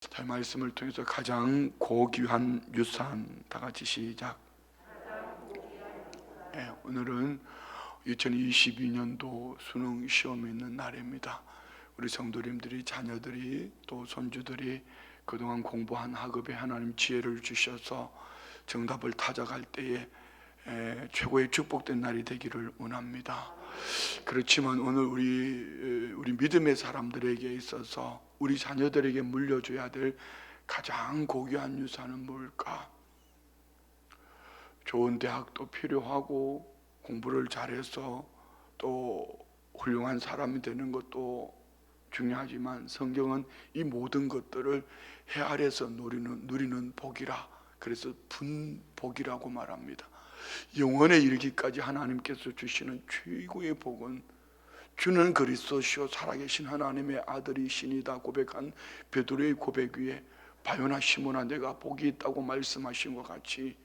자, 말씀을 통해서 가장 고귀한 유산, 다 같이 시작. 네, 오늘은 2022년도 수능 시험이 있는 날입니다. 우리 성도님들이, 자녀들이, 또 손주들이 그동안 공부한 학업에 하나님 지혜를 주셔서 정답을 찾아갈 때에 최고의 축복된 날이 되기를 원합니다. 그렇지만 오늘 우리 믿음의 사람들에게 있어서 우리 자녀들에게 물려줘야 될 가장 고귀한 유산은 뭘까? 좋은 대학도 필요하고 공부를 잘해서 또 훌륭한 사람이 되는 것도 중요하지만 성경은 이 모든 것들을 해 아래서 누리는 복이라, 그래서 분복이라고 말합니다. 영원에 이르기까지 하나님께서 주시는 최고의 복은 주는 그리스도시요 살아계신 하나님의 아들이시니다 고백한 베드로의 고백 위에 바요나 시몬아 내가 복이 있다고 말씀하신 것 같이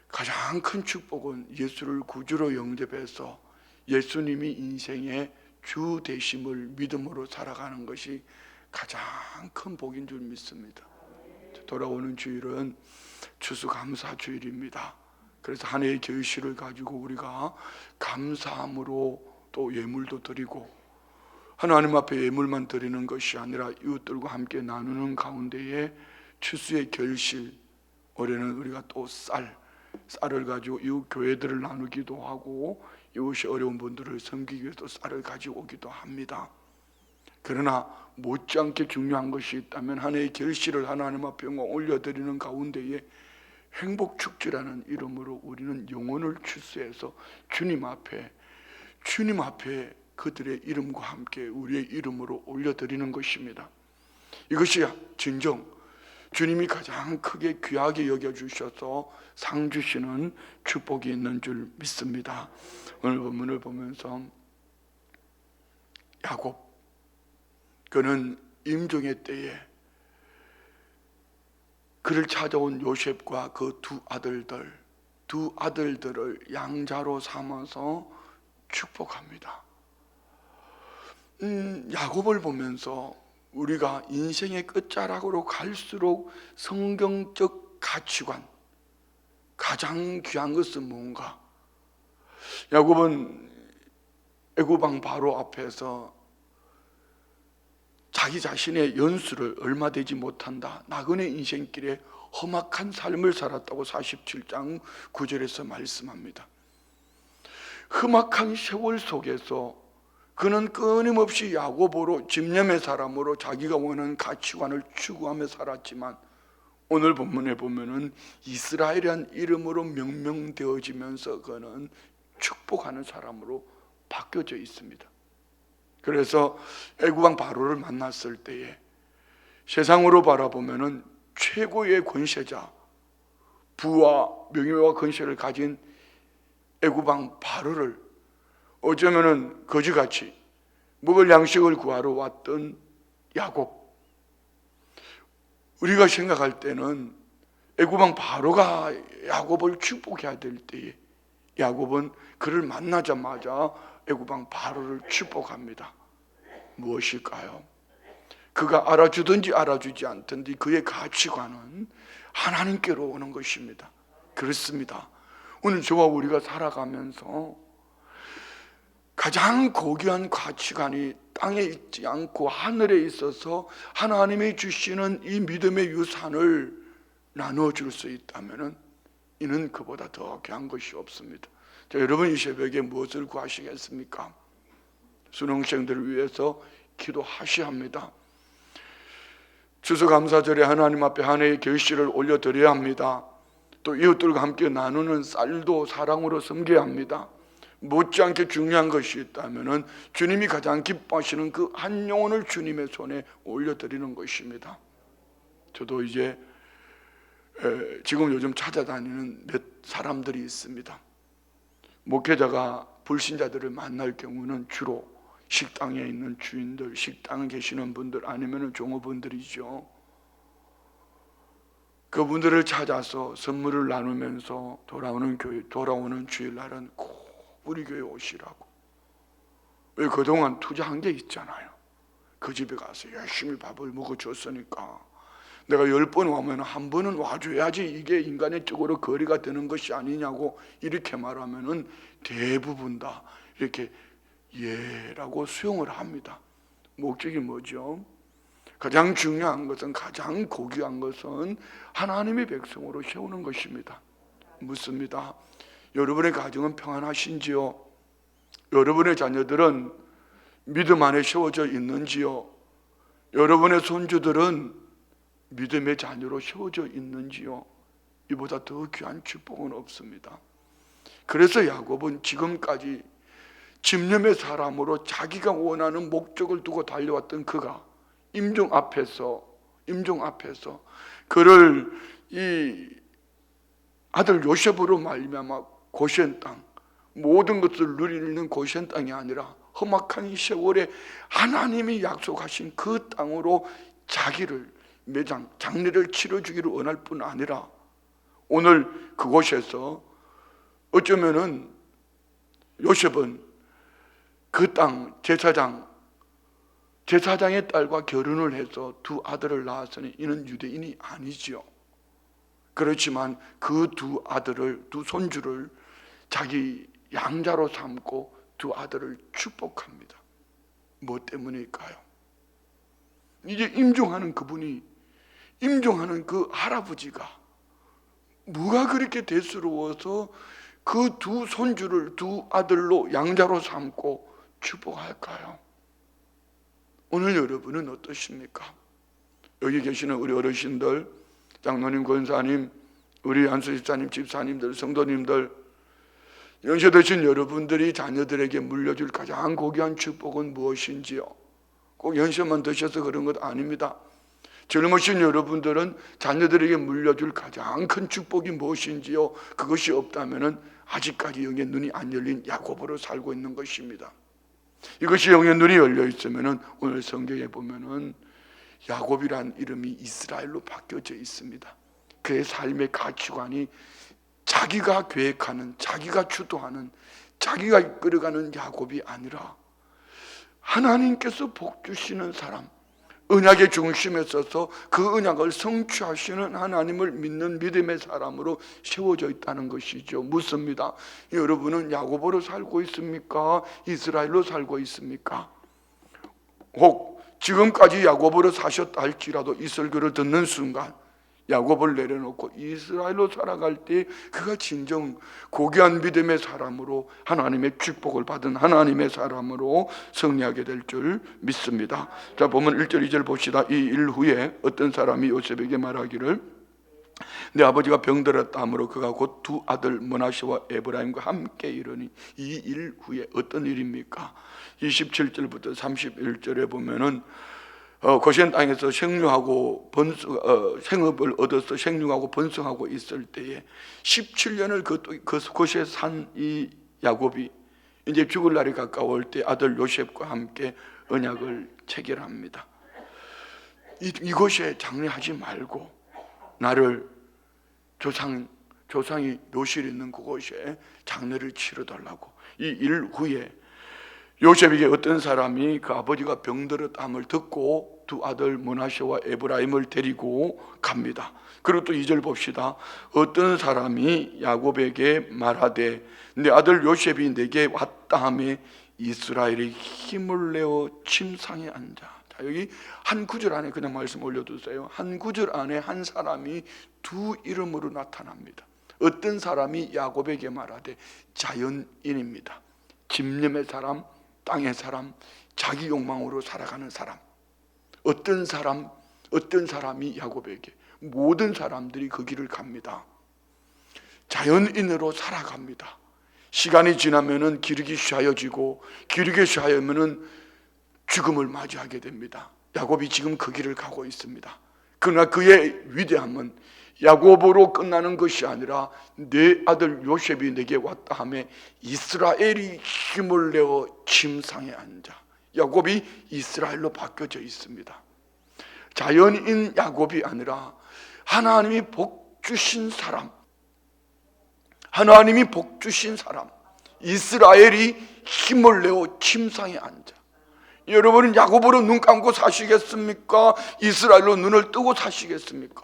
가장 큰 축복은 예수를 구주로 영접해서 예수님이 인생의 주 되심을 믿음으로 살아가는 것이 가장 큰 복인 줄 믿습니다. 돌아오는 주일은 추수감사 주일입니다. 그래서 한 해의 결실을 가지고 우리가 감사함으로 또 예물도 드리고, 하나님 앞에 예물만 드리는 것이 아니라 이웃들과 함께 나누는 가운데에 추수의 결실, 올해는 우리가 또 쌀을 가지고 이웃 교회들을 나누기도 하고 이웃이 어려운 분들을 섬기기 위해서 쌀을 가지고 오기도 합니다. 그러나 못지않게 중요한 것이 있다면 한 해의 결실을 하나님 앞에 올려드리는 가운데에 행복축제라는 이름으로 우리는 영혼을 추수해서 주님 앞에 그들의 이름과 함께 우리의 이름으로 올려드리는 것입니다. 이것이 진정 주님이 가장 크게 귀하게 여겨주셔서 상 주시는 축복이 있는 줄 믿습니다. 오늘 본문을 보면서 야곱, 그는 임종의 때에 그를 찾아온 요셉과 그 두 아들들을 양자로 삼아서 축복합니다. 야곱을 보면서 우리가 인생의 끝자락으로 갈수록 성경적 가치관, 가장 귀한 것은 뭔가? 야곱은 애굽 왕 바로 앞에서 자기 자신의 연수를 얼마 되지 못한다, 나그네 인생길에 험악한 삶을 살았다고 47장 9절에서 말씀합니다. 험악한 세월 속에서 그는 끊임없이 야곱으로, 집념의 사람으로 자기가 원하는 가치관을 추구하며 살았지만 오늘 본문에 보면은 이스라엘이라는 이름으로 명명되어지면서 그는 축복하는 사람으로 바뀌어져 있습니다. 그래서 애굽 왕 바로를 만났을 때에 세상으로 바라보면은 최고의 권세자, 부와 명예와 권세를 가진 애굽 왕 바로를 어쩌면은 거지같이 먹을 양식을 구하러 왔던 야곱, 우리가 생각할 때는 애굽 왕 바로가 야곱을 축복해야 될 때에 야곱은 그를 만나자마자 애굽 왕 바로를 축복합니다. 무엇일까요? 그가 알아주든지 알아주지 않든지 그의 가치관은 하나님께로 오는 것입니다. 그렇습니다. 오늘 저와 우리가 살아가면서 가장 고귀한 가치관이 땅에 있지 않고 하늘에 있어서 하나님이 주시는 이 믿음의 유산을 나눠줄 수 있다면 이는 그보다 더 귀한 것이 없습니다. 자, 여러분 이 새벽에 무엇을 구하시겠습니까? 수능생들을 위해서 기도하셔야 합니다. 추수감사절에 하나님 앞에 한 해의 결실을 올려드려야 합니다. 또 이웃들과 함께 나누는 쌀도 사랑으로 섬겨야 합니다. 못지않게 중요한 것이 있다면 주님이 가장 기뻐하시는 그 한 영혼을 주님의 손에 올려드리는 것입니다. 저도 이제 지금 요즘 찾아다니는 몇 사람들이 있습니다. 목회자가 불신자들을 만날 경우는 주로 식당에 있는 주인들, 식당에 계시는 분들 아니면 종업원들이죠. 그분들을 찾아서 선물을 나누면서 돌아오는 주일날은 꼭 우리 교회 오시라고. 왜? 그동안 투자한 게 있잖아요. 그 집에 가서 열심히 밥을 먹어줬으니까 내가 10번 오면 한 번은 와줘야지 이게 인간의 쪽으로 거리가 되는 것이 아니냐고 이렇게 말하면은 대부분 다 이렇게 예라고 수용을 합니다. 목적이 뭐죠? 가장 중요한 것은, 가장 고귀한 것은 하나님의 백성으로 세우는 것입니다. 묻습니다. 여러분의 가정은 평안하신지요? 여러분의 자녀들은 믿음 안에 세워져 있는지요? 여러분의 손주들은 믿음의 자녀로 세워져 있는지요? 이보다 더 귀한 축복은 없습니다. 그래서 야곱은 지금까지 집념의 사람으로 자기가 원하는 목적을 두고 달려왔던 그가 임종 앞에서 그를 이 아들 요셉으로 말미암아 고시엔 땅, 모든 것을 누리는 고시엔 땅이 아니라 험악한 세월에 하나님이 약속하신 그 땅으로 자기를 매장, 장례를 치러주기를 원할 뿐 아니라 오늘 그곳에서 어쩌면은 요셉은 그 땅 제사장의 딸과 결혼을 해서 두 아들을 낳았으니 이는 유대인이 아니지요. 그렇지만 그 두 아들을, 두 손주를 자기 양자로 삼고 두 아들을 축복합니다. 뭐 때문일까요? 이제 임종하는 그분이, 임종하는 그 할아버지가 뭐가 그렇게 대수로워서 그 두 손주를 두 아들로 양자로 삼고 축복할까요? 오늘 여러분은 어떠십니까? 여기 계시는 우리 어르신들, 장로님, 권사님, 우리 안수집사님, 집사님들, 성도님들, 연세 드신 여러분들이 자녀들에게 물려줄 가장 고귀한 축복은 무엇인지요? 꼭 연세만 드셔서 그런 것 아닙니다. 젊으신 여러분들은 자녀들에게 물려줄 가장 큰 축복이 무엇인지요? 그것이 없다면 아직까지 영의 눈이 안 열린 야곱으로 살고 있는 것입니다. 이것이 영의 눈이 열려 있으면 오늘 성경에 보면은 야곱이란 이름이 이스라엘로 바뀌어져 있습니다. 그의 삶의 가치관이 자기가 계획하는, 자기가 주도하는, 자기가 이끌어가는 야곱이 아니라 하나님께서 복 주시는 사람, 언약의 중심에 서서 그 언약을 성취하시는 하나님을 믿는 믿음의 사람으로 세워져 있다는 것이죠. 묻습니다. 여러분은 야곱으로 살고 있습니까? 이스라엘로 살고 있습니까? 혹 지금까지 야곱으로 사셨다 할지라도 이 설교를 듣는 순간 야곱을 내려놓고 이스라엘로 살아갈 때 그가 진정 고귀한 믿음의 사람으로, 하나님의 축복을 받은 하나님의 사람으로 승리하게 될 줄 믿습니다. 자, 보면 1절 2절 봅시다. 이 일 후에 어떤 사람이 요셉에게 말하기를 내 아버지가 병들었다 하므로 그가 곧 두 아들 므낫세와 에브라임과 함께 이르니. 이 일 후에 어떤 일입니까? 27절부터 31절에 보면은 고시엔 땅에서 생육하고 생업을 얻어서 생육하고 번성하고 있을 때에 17년을 그곳에 산 이 야곱이 이제 죽을 날이 가까울 때 아들 요셉과 함께 언약을 체결합니다. 이곳에 장례하지 말고 나를 조상이 묘실 있는 그곳에 장례를 치러달라고. 이 일 후에 요셉에게 어떤 사람이 그 아버지가 병들었다함을 듣고 두 아들 므낫세와 에브라임을 데리고 갑니다. 그리고 또 2절 봅시다. 어떤 사람이 야곱에게 말하되 내 아들 요셉이 내게 왔다 하매 이스라엘이 힘을 내어 침상에 앉아. 자, 여기 한 구절 안에 그냥 말씀 올려두세요. 한 구절 안에 한 사람이 두 이름으로 나타납니다. 어떤 사람이 야곱에게 말하되 자연인입니다. 집념의 사람, 땅의 사람, 자기 욕망으로 살아가는 사람. 어떤 사람이 야곱에게, 모든 사람들이 그 길을 갑니다. 자연인으로 살아갑니다. 시간이 지나면은 기르기 쉬워지고 기르기 쉬워면은 죽음을 맞이하게 됩니다. 야곱이 지금 그 길을 가고 있습니다. 그러나 그의 위대함은 야곱으로 끝나는 것이 아니라 내 아들 요셉이 내게 왔다 하며 이스라엘이 힘을 내어 침상에 앉아. 야곱이 이스라엘로 바뀌어져 있습니다. 자연인 야곱이 아니라 하나님이 복 주신 사람, 하나님이 복 주신 사람, 이스라엘이 힘을 내어 침상에 앉아. 여러분은 야곱으로 눈 감고 사시겠습니까? 이스라엘로 눈을 뜨고 사시겠습니까?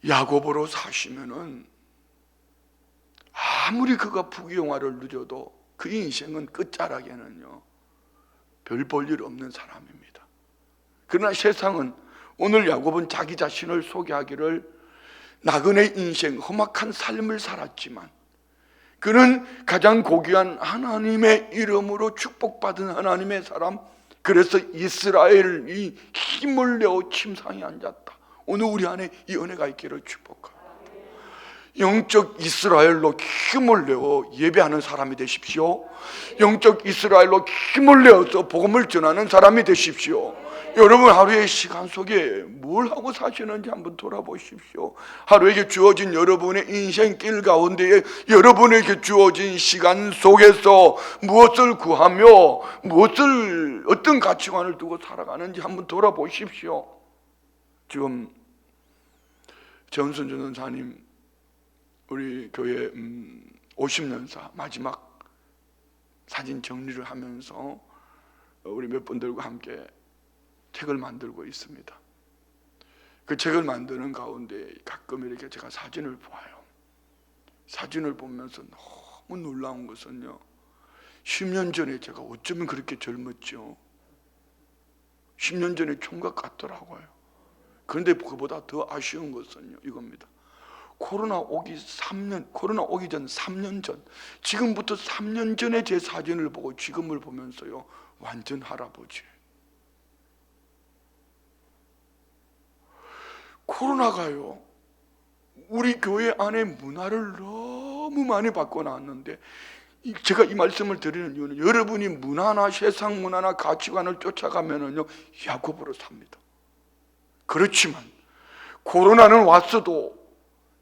야곱으로 사시면은 아무리 그가 부귀영화를 누려도 그 인생은 끝자락에는요 별 볼 일 없는 사람입니다. 그러나 세상은, 오늘 야곱은 자기 자신을 소개하기를 나그네 인생, 험악한 삶을 살았지만 그는 가장 고귀한 하나님의 이름으로 축복받은 하나님의 사람, 그래서 이스라엘이 힘을 내어 침상에 앉았다. 오늘 우리 안에 이 은혜가 있기를 축복합니다. 영적 이스라엘로 힘을 내어 예배하는 사람이 되십시오. 영적 이스라엘로 힘을 내어서 복음을 전하는 사람이 되십시오. 여러분, 하루의 시간 속에 뭘 하고 사시는지 한번 돌아보십시오. 하루에게 주어진 여러분의 인생길 가운데에 여러분에게 주어진 시간 속에서 무엇을 구하며 어떤 가치관을 두고 살아가는지 한번 돌아보십시오. 지금 전순주 전사님 우리 교회 50년사 마지막 사진 정리를 하면서 우리 몇 분들과 함께 책을 만들고 있습니다. 그 책을 만드는 가운데 가끔 이렇게 제가 사진을 봐요. 사진을 보면서 너무 놀라운 것은요, 10년 전에 제가 어쩌면 그렇게 젊었죠. 10년 전에 총각 같더라고요. 그런데 그보다 더 아쉬운 것은요, 이겁니다. 코로나 오기 전 3년 전, 지금부터 3년 전에 제 사진을 보고 지금을 보면서요, 완전 할아버지. 코로나가요, 우리 교회 안에 문화를 너무 많이 바꿔놨는데, 제가 이 말씀을 드리는 이유는 여러분이 문화나 세상 문화나 가치관을 쫓아가면은요, 야곱으로 삽니다. 그렇지만 코로나는 왔어도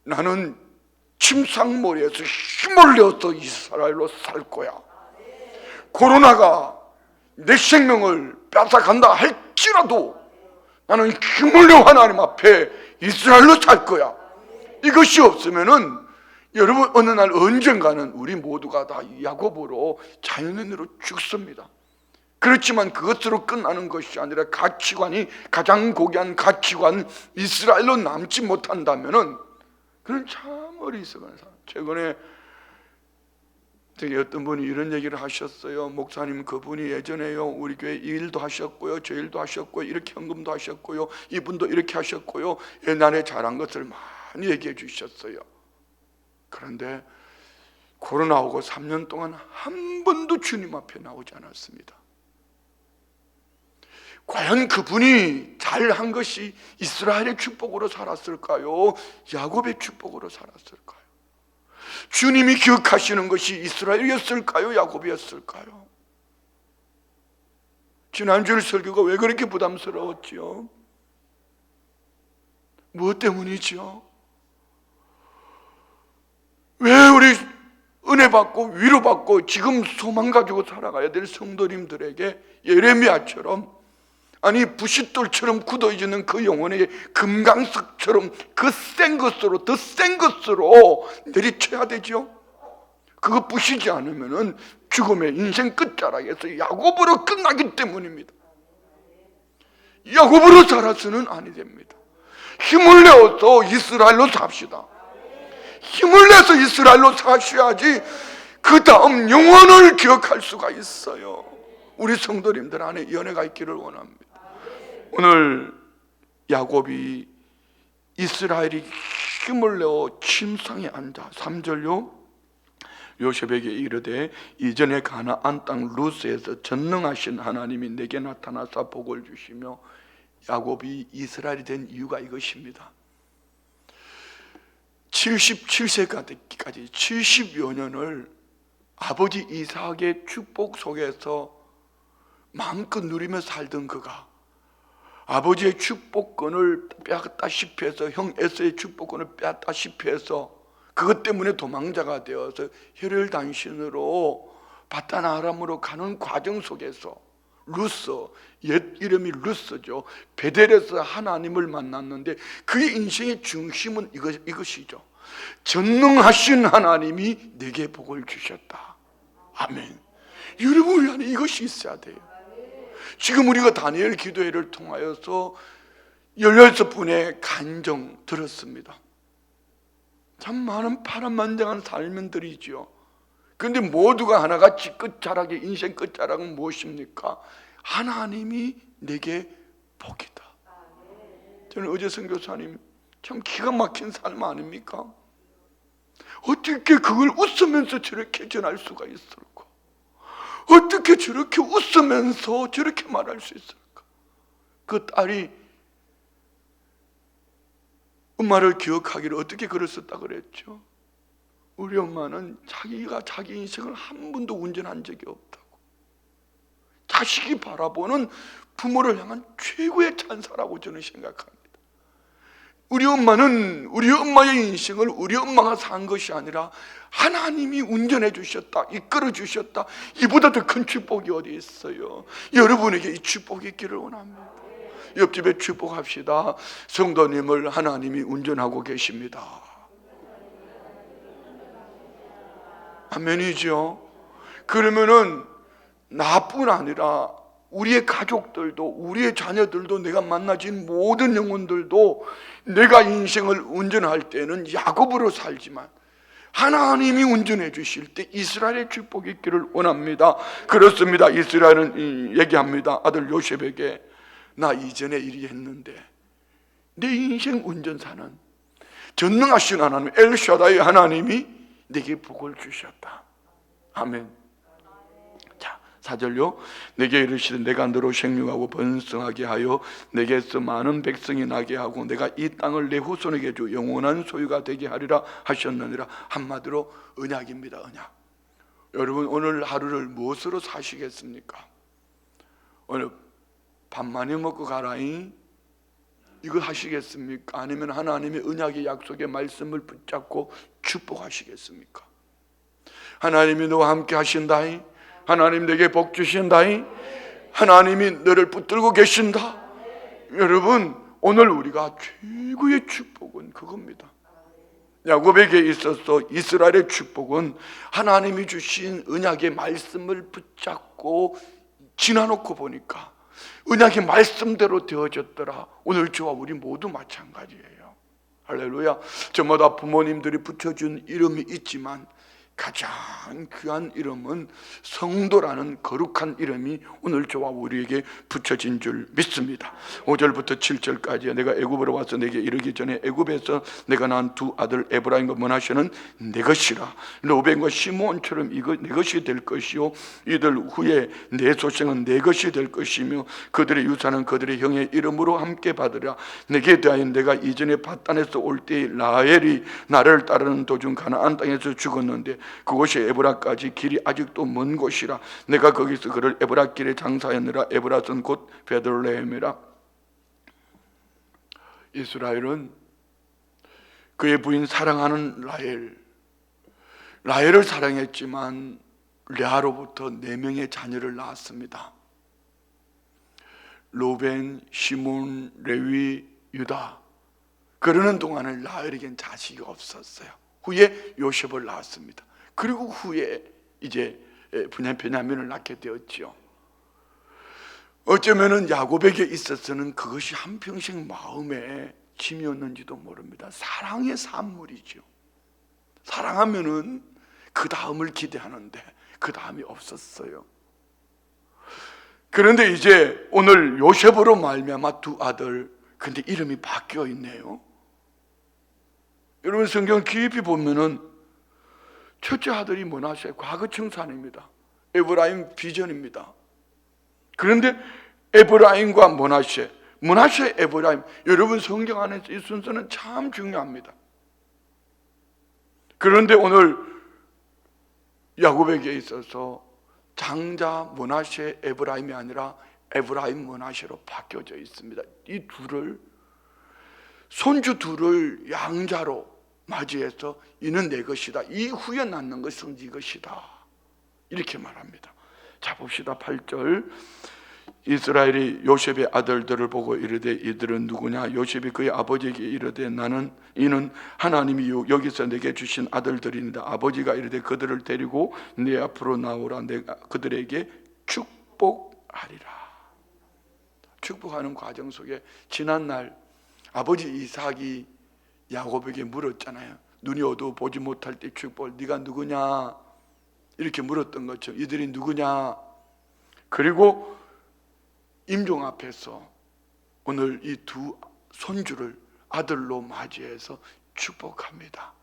나는 침상머리에서 힘을 내어서 이스라엘로 살 거야. 코로나가 내 생명을 뺏어간다 할지라도 나는 힘을 내어 하나님 앞에 이스라엘로 살 거야. 이것이 없으면은 여러분, 어느 날 언젠가는 우리 모두가 다 야곱으로 자연인으로 죽습니다. 그렇지만 그것으로 끝나는 것이 아니라 가치관이, 가장 고귀한 가치관 이스라엘로 남지 못한다면은 그는 참 어리석은 사람. 최근에 되게 어떤 분이 이런 얘기를 하셨어요. 목사님, 그분이 예전에요 우리 교회 이 일도 하셨고요, 저 일도 하셨고요, 이렇게 헌금도 하셨고요, 이분도 이렇게 하셨고요, 옛날에 잘한 것을 많이 얘기해 주셨어요. 그런데 코로나 오고 3년 동안 한 번도 주님 앞에 나오지 않았습니다. 과연 그분이 잘한 것이 이스라엘의 축복으로 살았을까요? 야곱의 축복으로 살았을까요? 주님이 기억하시는 것이 이스라엘이었을까요? 야곱이었을까요? 지난주 설교가 왜 그렇게 부담스러웠지요? 무엇 때문이죠? 왜 우리 은혜 받고 위로 받고 지금 소망 가지고 살아가야 될 성도님들에게 예레미야처럼, 아니 부싯돌처럼 굳어지는 그 영혼의 금강석처럼 그 센 것으로, 더 센 것으로 내리쳐야 되죠. 그거 부시지 않으면은 죽음의 인생 끝자락에서 야곱으로 끝나기 때문입니다. 야곱으로 살아서는 아니 됩니다. 힘을 내어서 이스라엘로 삽시다. 힘을 내서 이스라엘로 사셔야지 그 다음 영원을 기억할 수가 있어요. 우리 성도님들 안에 연애가 있기를 원합니다. 오늘 야곱이 이스라엘이 힘을 내어 침상에 앉아 3절요 요셉에게 이르되 이전에 가나안 땅 루스에서 전능하신 하나님이 내게 나타나사 복을 주시며, 야곱이 이스라엘이 된 이유가 이것입니다. 77세까지 70여 년을 아버지 이삭의 축복 속에서 마음껏 누리며 살던 그가 아버지의 축복권을 빼앗다시피 해서, 형 에서의 축복권을 빼앗다시피 해서 그것 때문에 도망자가 되어서 혈혈단신으로 바단 아람으로 가는 과정 속에서 루스, 옛 이름이 루스죠, 베델에서 하나님을 만났는데 그의 인생의 중심은 이것이죠. 전능하신 하나님이 내게 복을 주셨다. 아멘. 여러분 안에 이것이 있어야 돼요. 지금 우리가 다니엘 기도회를 통하여서 16분의 간정 들었습니다. 참 많은 파란만장한 삶들이지요. 그런데 모두가 하나같이 끝자락에, 인생 끝자락은 무엇입니까? 하나님이 내게 복이다. 저는 어제 선교사님 참 기가 막힌 삶 아닙니까? 어떻게 그걸 웃으면서 저렇게 전할 수가 있을까? 어떻게 저렇게 웃으면서 저렇게 말할 수 있을까? 그 딸이 엄마를 기억하기를 어떻게 글을 썼다 그랬죠? 우리 엄마는 자기가 자기 인생을 한 번도 운전한 적이 없다고. 자식이 바라보는 부모를 향한 최고의 찬사라고 저는 생각합니다. 우리 엄마는 우리 엄마의 인생을 우리 엄마가 산 것이 아니라 하나님이 운전해 주셨다, 이끌어 주셨다. 이보다 더 큰 축복이 어디 있어요? 여러분에게 이 축복이 있기를 원합니다. 옆집에 축복합시다. 성도님을 하나님이 운전하고 계십니다. 아멘이죠. 그러면은 나뿐 아니라 우리의 가족들도, 우리의 자녀들도, 내가 만나진 모든 영혼들도 내가 인생을 운전할 때는 야곱으로 살지만 하나님이 운전해 주실 때 이스라엘의 축복이 있기를 원합니다. 그렇습니다. 이스라엘은 얘기합니다. 아들 요셉에게 나 이전에 이리 했는데 내 인생 운전사는 전능하신 하나님 엘샤다이 하나님이 내게 복을 주셨다. 아멘. 자, 4절요. 내게 이르시되 내가 너로 생육하고 번성하게 하여 내게서 많은 백성이 나게 하고 내가 이 땅을 내 후손에게 주 영원한 소유가 되게 하리라 하셨느니라. 한마디로 언약입니다. 언약. 여러분 오늘 하루를 무엇으로 사시겠습니까? 오늘 밥 많이 먹고 가라잉 이거 하시겠습니까? 아니면 하나님의 언약의 약속의 말씀을 붙잡고 축복하시겠습니까? 하나님이 너와 함께 하신다잉, 하나님 내게 복 주신다잉, 하나님이 너를 붙들고 계신다. 여러분 오늘 우리가 최고의 축복은 그겁니다. 야곱에게 있어서 이스라엘의 축복은 하나님이 주신 언약의 말씀을 붙잡고 지나놓고 보니까 언약의 말씀대로 되어졌더라. 오늘 저와 우리 모두 마찬가지예요. 할렐루야. 저마다 부모님들이 붙여준 이름이 있지만 가장 귀한 이름은 성도라는 거룩한 이름이 오늘 저와 우리에게 붙여진 줄 믿습니다. 5절부터 7절까지 내가 애굽으로 와서 내게 이르기 전에 애굽에서 내가 낳은 두 아들 에브라임과 므낫세는 내 것이라. 르벤과 시므온처럼 이거 내 것이 될 것이요 이들 후에 내 소생은 내 것이 될 것이며 그들의 유산은 그들의 형의 이름으로 함께 받으라. 내게 대하여 내가 이전에 밧단에서 올 때 라헬이 나를 따르는 도중 가나안 땅에서 죽었는데 그곳이 에브라까지 길이 아직도 먼 곳이라. 내가 거기서 그를 에브라 길에 장사하였느라. 에브라는 곧 베들레헴이라. 이스라엘은 그의 부인 사랑하는 라헬을 사랑했지만 레아로부터 4명의 자녀를 낳았습니다. 로벤, 시몬, 레위, 유다. 그러는 동안은 라헬에겐 자식이 없었어요. 후에 요셉을 낳았습니다. 그리고 후에 이제 베냐민을 낳게 되었지요. 어쩌면은 야곱에게 있어서는 그것이 한평생 마음의 짐이었는지도 모릅니다. 사랑의 산물이죠. 사랑하면은 그 다음을 기대하는데 그 다음이 없었어요. 그런데 이제 오늘 요셉으로 말미암아 두 아들, 근데 이름이 바뀌어 있네요. 여러분 성경 깊이 보면은 첫째 아들이 므낫세, 과거 청산입니다. 에브라임 비전입니다. 그런데 에브라임과 므낫세, 에브라임, 여러분 성경 안에서 이 순서는 참 중요합니다. 그런데 오늘 야곱에게 있어서 장자 므낫세 에브라임이 아니라 에브라임 므낫세로 바뀌어져 있습니다. 이 둘을, 손주 둘을 양자로 맞이해서 이는 내 것이다, 이 후에 낳는 것은 네 것이다, 이렇게 말합니다. 자 봅시다. 8절. 이스라엘이 요셉의 아들들을 보고 이르되 이들은 누구냐? 요셉이 그의 아버지에게 이르되 이는 하나님이 여기서 내게 주신 아들들이니라. 아버지가 이르되 그들을 데리고 네 앞으로 나오라. 내가 그들에게 축복하리라. 축복하는 과정 속에 지난날 아버지 이삭이 야곱에게 물었잖아요. 눈이 어두워 보지 못할 때 축복을, 네가 누구냐? 이렇게 물었던 것처럼 이들이 누구냐? 그리고 임종 앞에서 오늘 이 두 손주를 아들로 맞이해서 축복합니다.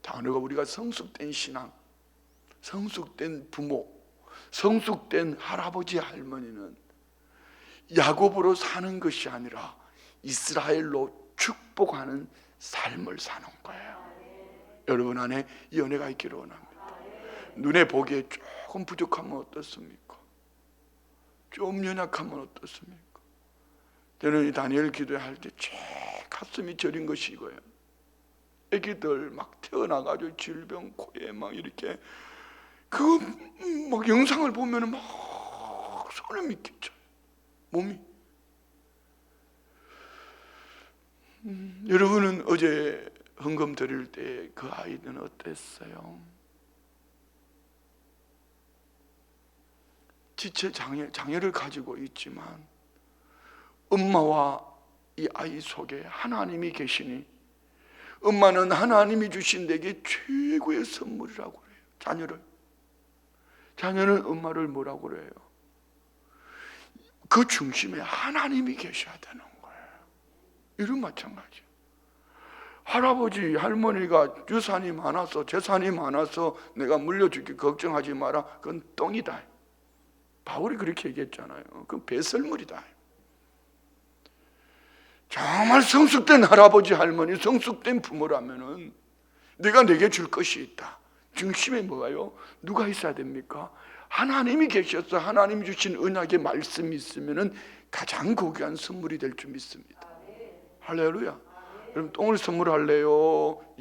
자, 우리가 성숙된 신앙, 성숙된 부모, 성숙된 할아버지 할머니는 야곱으로 사는 것이 아니라 이스라엘로 축복하는 삶을 사는 거예요. 여러분 안에 이 은혜가 있기를 원합니다. 눈에 보기에 조금 부족하면 어떻습니까? 좀 연약하면 어떻습니까? 저는 이 다니엘 기도할 때 제 가슴이 저린 것이 이거예요. 애기들 막 태어나가지고 질병 코에 막 이렇게 막 영상을 보면은 막 소름이 끼쳐요. 몸이. 여러분은 어제 헌금 드릴 때 그 아이들은 어땠어요? 지체 장애를 가지고 있지만 엄마와 이 아이 속에 하나님이 계시니 엄마는 하나님이 주신 내게 최고의 선물이라고 그래요. 자녀는 엄마를 뭐라고 그래요? 그 중심에 하나님이 계셔야 되는 거예요. 이런 마찬가지. 할아버지 할머니가 유산이 많아서 재산이 많아서 내가 물려줄게 걱정하지 마라. 그건 똥이다. 바울이 그렇게 얘기했잖아요. 그건 배설물이다. 정말 성숙된 할아버지 할머니, 성숙된 부모라면은 내가 내게 줄 것이 있다. 중심에 뭐가요? 누가 있어야 됩니까? 하나님이 계셔서 하나님이 주신 언약의 말씀이 있으면은 가장 고귀한 선물이 될 줄 믿습니다. 할렐루야. 여러분 똥을 선물할래요?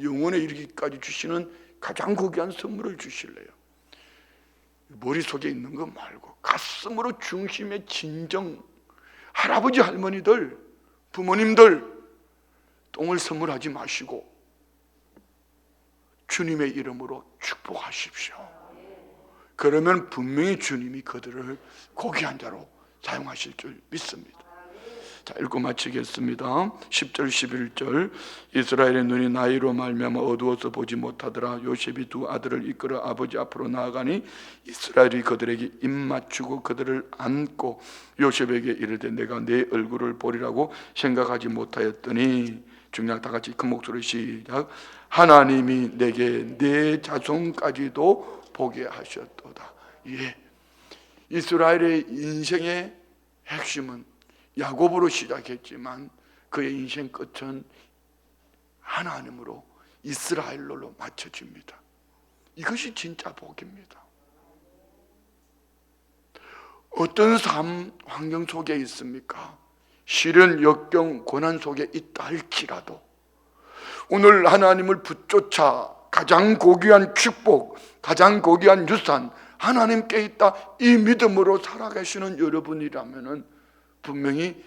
영원에 이르기까지 주시는 가장 고귀한 선물을 주실래요? 머릿속에 있는 거 말고 가슴으로 중심의 진정. 할아버지 할머니들, 부모님들 똥을 선물하지 마시고 주님의 이름으로 축복하십시오. 그러면 분명히 주님이 그들을 고귀한 자로 사용하실 줄 믿습니다. 자, 읽고 마치겠습니다. 10절 11절 이스라엘의 눈이 나이로 말미암아 어두워서 보지 못하더라. 요셉이 두 아들을 이끌어 아버지 앞으로 나아가니 이스라엘이 그들에게 입맞추고 그들을 안고 요셉에게 이르되 내가 내 얼굴을 보리라고 생각하지 못하였더니 중량 다 같이 큰 목소리 시작. 하나님이 내게 내 자손까지도 보게 하셨도다. 예, 이스라엘의 인생의 핵심은 야곱으로 시작했지만 그의 인생 끝은 하나님으로 이스라엘로 맞춰집니다. 이것이 진짜 복입니다. 어떤 삶 환경 속에 있습니까? 시련, 역경, 고난 속에 있다 할지라도 오늘 하나님을 붙쫓아 가장 고귀한 축복, 가장 고귀한 유산 하나님께 있다 이 믿음으로 살아가시는 여러분이라면은 분명히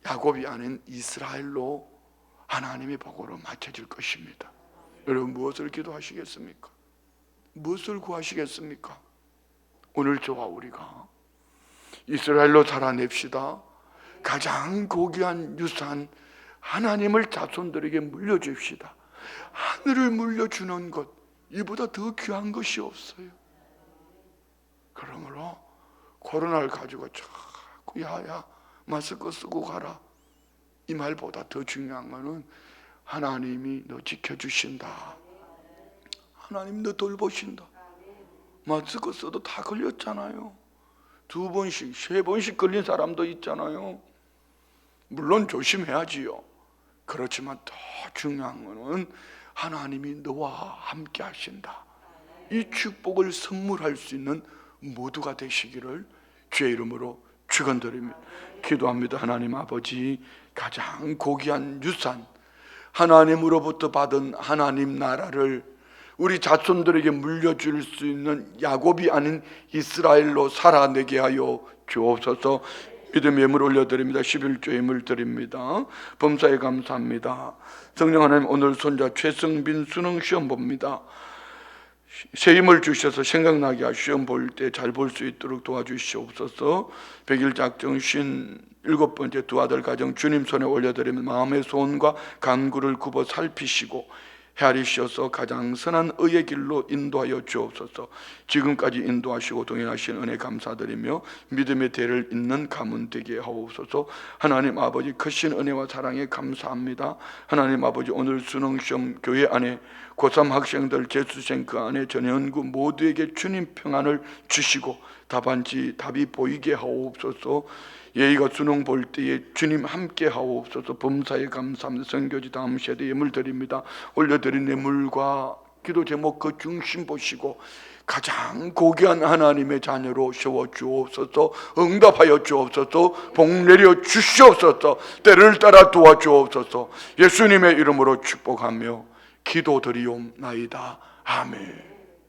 야곱이 아닌 이스라엘로 하나님의 복으로 맞춰질 것입니다. 여러분 무엇을 기도하시겠습니까? 무엇을 구하시겠습니까? 오늘 저와 우리가 이스라엘로 살아냅시다. 가장 고귀한 유산 하나님을 자손들에게 물려줍시다. 하늘을 물려주는 것 이보다 더 귀한 것이 없어요. 그러므로 코로나를 가지고 자꾸 야야 마스크 쓰고 가라 이 말보다 더 중요한 것은 하나님이 너 지켜주신다. 하나님 너 돌보신다. 마스크 써도 다 걸렸잖아요. 2번씩 3번씩 걸린 사람도 있잖아요. 물론 조심해야지요. 그렇지만 더 중요한 것은 하나님이 너와 함께 하신다. 이 축복을 선물할 수 있는 모두가 되시기를 주의 이름으로 축원드립니다. 기도합니다. 하나님 아버지, 가장 고귀한 유산 하나님으로부터 받은 하나님 나라를 우리 자손들에게 물려줄 수 있는 야곱이 아닌 이스라엘로 살아내게 하여 주옵소서. 믿음의 예물 올려드립니다. 11조 예물 드립니다. 범사에 감사합니다. 성령 하나님, 오늘 손자 최성빈 수능 시험 봅니다. 새 힘을 주셔서 생각나게 하시고 시험 볼 때 잘 볼 수 있도록 도와주시옵소서. 100일 작정 57번째 두 아들 가정 주님 손에 올려드리면 마음의 소원과 간구를 굽어 살피시고 헤아리셔서 가장 선한 의의 길로 인도하여 주옵소서. 지금까지 인도하시고 동행하신 은혜 감사드리며 믿음의 대를 잇는 가문 되게 하옵소서. 하나님 아버지, 크신 은혜와 사랑에 감사합니다. 하나님 아버지, 오늘 수능시험 교회 안에 고3 학생들, 재수생 그 안에 전연구 모두에게 주님 평안을 주시고 답이 보이게 하옵소서. 예의가 수능 볼 때에 주님 함께 하옵소서. 범사에 감사합니다. 선교지 다음 세대 예물 드립니다. 올려드린 예물과 기도 제목 그 중심 보시고 가장 고귀한 하나님의 자녀로 세워주옵소서. 응답하여 주옵소서. 복 내려 주시옵소서. 때를 따라 도와주옵소서. 예수님의 이름으로 축복하며 기도드리옵나이다. 아멘.